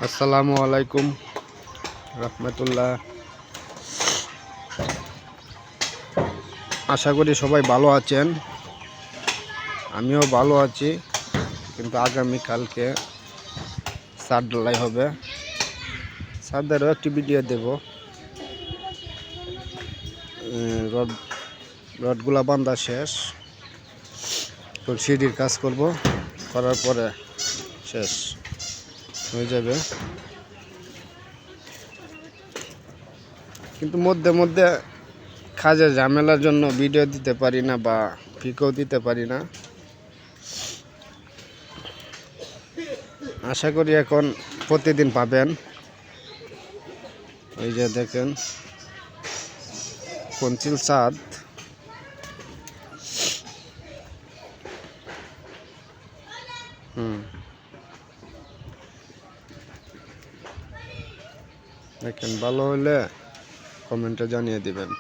আসসালামু আলাইকুম রহমতুল্লাহ। আশা করি সবাই ভালো আছেন, আমিও ভালো আছি। কিন্তু আগামীকালকে ছাদ ঢালাই হবে, ছাদেরও একটি ভিডিও দেব। রডগুলা বান্ধা শেষ, সিঁড়ির কাজ করব, করার পরে শেষ হয়ে যাবে। কিন্তু মধ্যে মধ্যে কাজের ঝামেলার জন্য ভিডিও দিতে পারি না বা পিকও দিতে পারি না। আশা করি এখন প্রতিদিন পাবেন। এই যে দেখেন কঞ্চিল ছাদ, দেখেন। ভালো হলে কমেন্টে জানিয়ে দিবেন।